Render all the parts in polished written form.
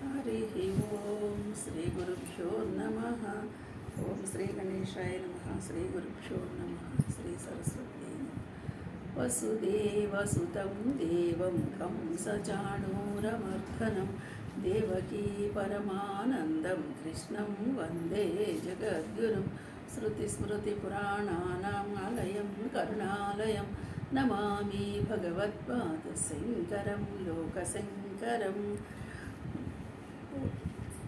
हरि ओम श्री गुरुभ्यो नमः। ओम श्री गणेशाय नमः। श्री गुरुभ्यो नमः। श्री सरस्वती नमः। वसुदेवसुतं देवं कंसचाणूरमर्दनं देवकी परमानन्दं कृष्णं वन्दे जगद्गुरुं। श्रुतिस्मृतिपुराणानाम् आलयं करुणालयं नमामि भगवत्पादशङ्करं लोकशङ्करम्।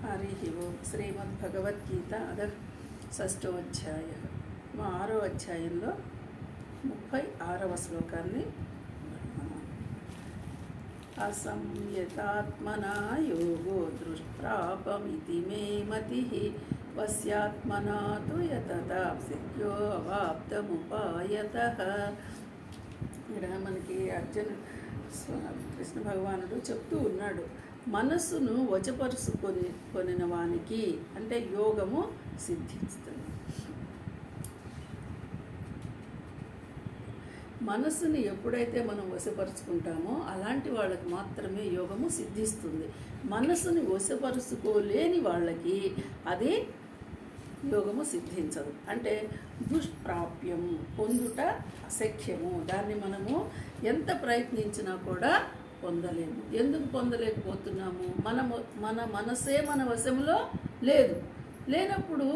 हरि ओम శ్రీమద్భగవద్గీత షష్ఠోధ్యాయ 6వ అధ్యాయంలో 36వ శ్లోకాన్ని అసంయతాత్మనా యోగో దృష్ప్రాపమితి మే మతిః వస్యాత్మనా తు యతతా సిద్ధ్యో అవాప్తముపాయతః. ఇక్కడ మనకి కృష్ణ భగవానుడు చెప్తూ ఉన్నాడు, మనస్సును వశపరుచుకొనిన వానికి అంటే యోగము సిద్ధిస్తుంది. మనస్సుని ఎప్పుడైతే మనం వశపరుచుకుంటామో అలాంటి వాళ్ళకి మాత్రమే యోగము సిద్ధిస్తుంది. మనస్సుని వశపరుచుకోలేని వాళ్ళకి అది యోగము సిద్ధించదు. అంటే దుష్ప్రాప్యం, పొందుట అసఖ్యము. దాన్ని మనము ఎంత ప్రయత్నించినా కూడా పొందలేము. ఎందుకు పొందలేకపోతున్నాము? మన మనసే మన వశంలో లేనప్పుడు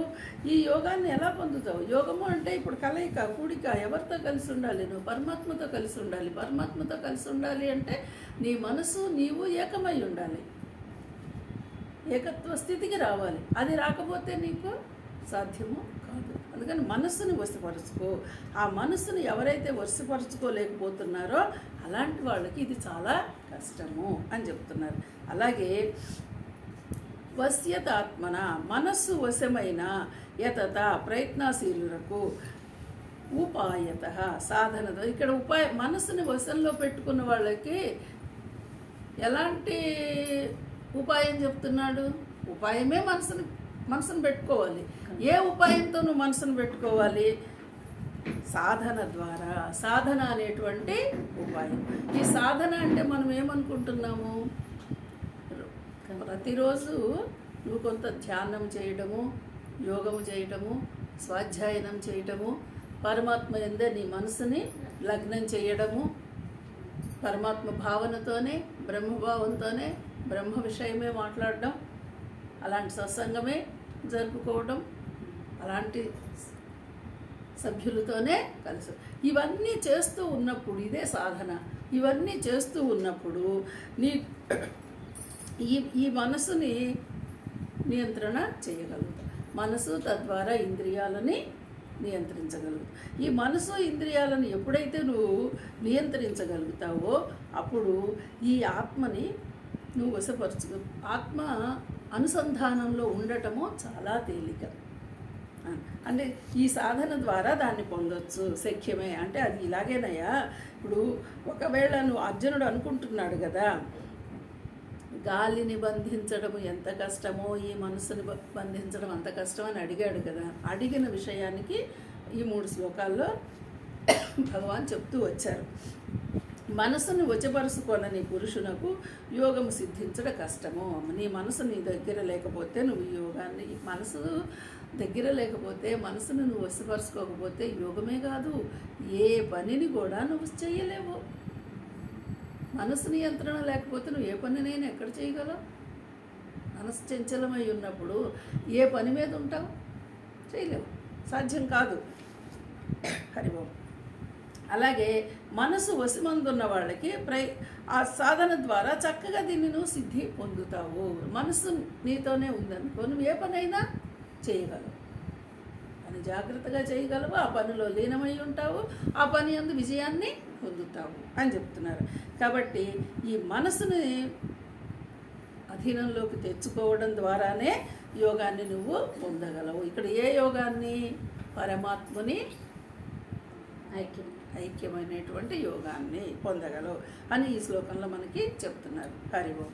ఈ యోగాన్ని ఎలా పొందుతావు? యోగము అంటే ఇప్పుడు కలయిక, కూడిక. ఎవరితో కలిసి ఉండాలి? నువ్వు పరమాత్మతో కలిసి ఉండాలి. పరమాత్మతో కలిసి ఉండాలి అంటే నీ మనసు నీవు ఏకమై ఉండాలి, ఏకత్వ స్థితికి రావాలి. అది రాకపోతే నీకు సాధ్యము కాదు. అందుకని మనస్సుని వశపరుచుకో. ఆ మనస్సును ఎవరైతే వశపరుచుకోలేకపోతున్నారో అలాంటి వాళ్ళకి ఇది చాలా కష్టము అని చెప్తున్నారు. అలాగే వశ్యతాత్మన, మనస్సు వశమైన, యతత ప్రయత్నశీలులకు, ఉపాయత సాధనతో. ఇక్కడ మనస్సుని వశంలో పెట్టుకున్న వాళ్ళకి ఎలాంటి ఉపాయం చెప్తున్నాడు? ఉపాయమే మనసును పెట్టుకోవాలి. ఏ ఉపాయంతో నువ్వు మనసును పెట్టుకోవాలి? సాధన ద్వారా. సాధన అనేటువంటి ఉపాయం. ఈ సాధన అంటే మనం ఏమనుకుంటున్నాము? ప్రతిరోజు నువ్వు కొంత ధ్యానం చేయడము, యోగము చేయటము, స్వాధ్యాయనం చేయటము, పరమాత్మ యందే నీ మనసుని లగ్నం చేయడము, పరమాత్మ భావనతోనే, బ్రహ్మభావంతోనే, బ్రహ్మ విషయమే మాట్లాడడం, అలాంటి సత్సంగమే జరుపుకోవడం, అలాంటి సభ్యులతోనే కలిసి ఇవన్నీ చేస్తూ ఉన్నప్పుడు ఇదే సాధన. ఇవన్నీ చేస్తూ ఉన్నప్పుడు నీ ఈ మనసుని నియంత్రణ చేయగలుగుతావు. మనసు తద్వారా ఇంద్రియాలని నియంత్రించగలుగుతావు. ఈ మనసు ఇంద్రియాలను ఎప్పుడైతే నువ్వు నియంత్రించగలుగుతావో అప్పుడు ఈ ఆత్మని నువ్వు వశపరచు. ఆత్మ అనుసంధానంలో ఉండటము చాలా తేలిక. అంటే ఈ సాధన ద్వారా దాన్ని పొందొచ్చు, శక్యమే. అంటే అది ఇలాగేనయ్యా. ఇప్పుడు ఒకవేళ నువ్వు అర్జునుడు అనుకుంటున్నాడు కదా, గాలిని బంధించడము ఎంత కష్టమో ఈ మనసుని బంధించడం అంత కష్టం అని అడిగాడు కదా. అడిగిన విషయానికి ఈ 3 శ్లోకాల్లో భగవాన్ చెప్తూ వచ్చారు. మనసును వశపరుచుకొనని పురుషునకు యోగము సిద్ధించడం కష్టము. నీ మనసు నీ దగ్గర లేకపోతే నువ్వు యోగాన్ని, మనసు దగ్గర లేకపోతే, మనసును నువ్వు వశపరుచుకోకపోతే యోగమే కాదు, ఏ పనిని కూడా నువ్వు చేయలేవు. మనసు నియంత్రణ లేకపోతే నువ్వు ఏ పనినైనా ఎక్కడ చేయగలవు? మనసు చంచలమై ఉన్నప్పుడు ఏ పని మీద ఉంటావు? చేయలేవు, సాధ్యం కాదు. హరి ఓం. అలాగే మనసు వశమందున్న వాళ్ళకి ఆ సాధన ద్వారా చక్కగా దీన్ని నువ్వు సిద్ధి పొందుతావు. మనసు నీతోనే ఉందనుకో, నువ్వు ఏ పనైనా చేయగలవు, పని జాగ్రత్తగా చేయగలవు, ఆ పనిలో లీనమై ఉంటావు, ఆ పని యందు విజయాన్ని పొందుతావు అని చెప్తున్నారు. కాబట్టి ఈ మనసుని అధీనంలోకి తెచ్చుకోవడం ద్వారానే యోగాన్ని నువ్వు పొందగలవు. ఇక్కడ ఏ యోగాన్ని? పరమాత్మని ఐక్యమైనటువంటి యోగాన్ని పొందగలవు అని ఈ శ్లోకంలో మనకి చెప్తున్నారు. హరి ఓం.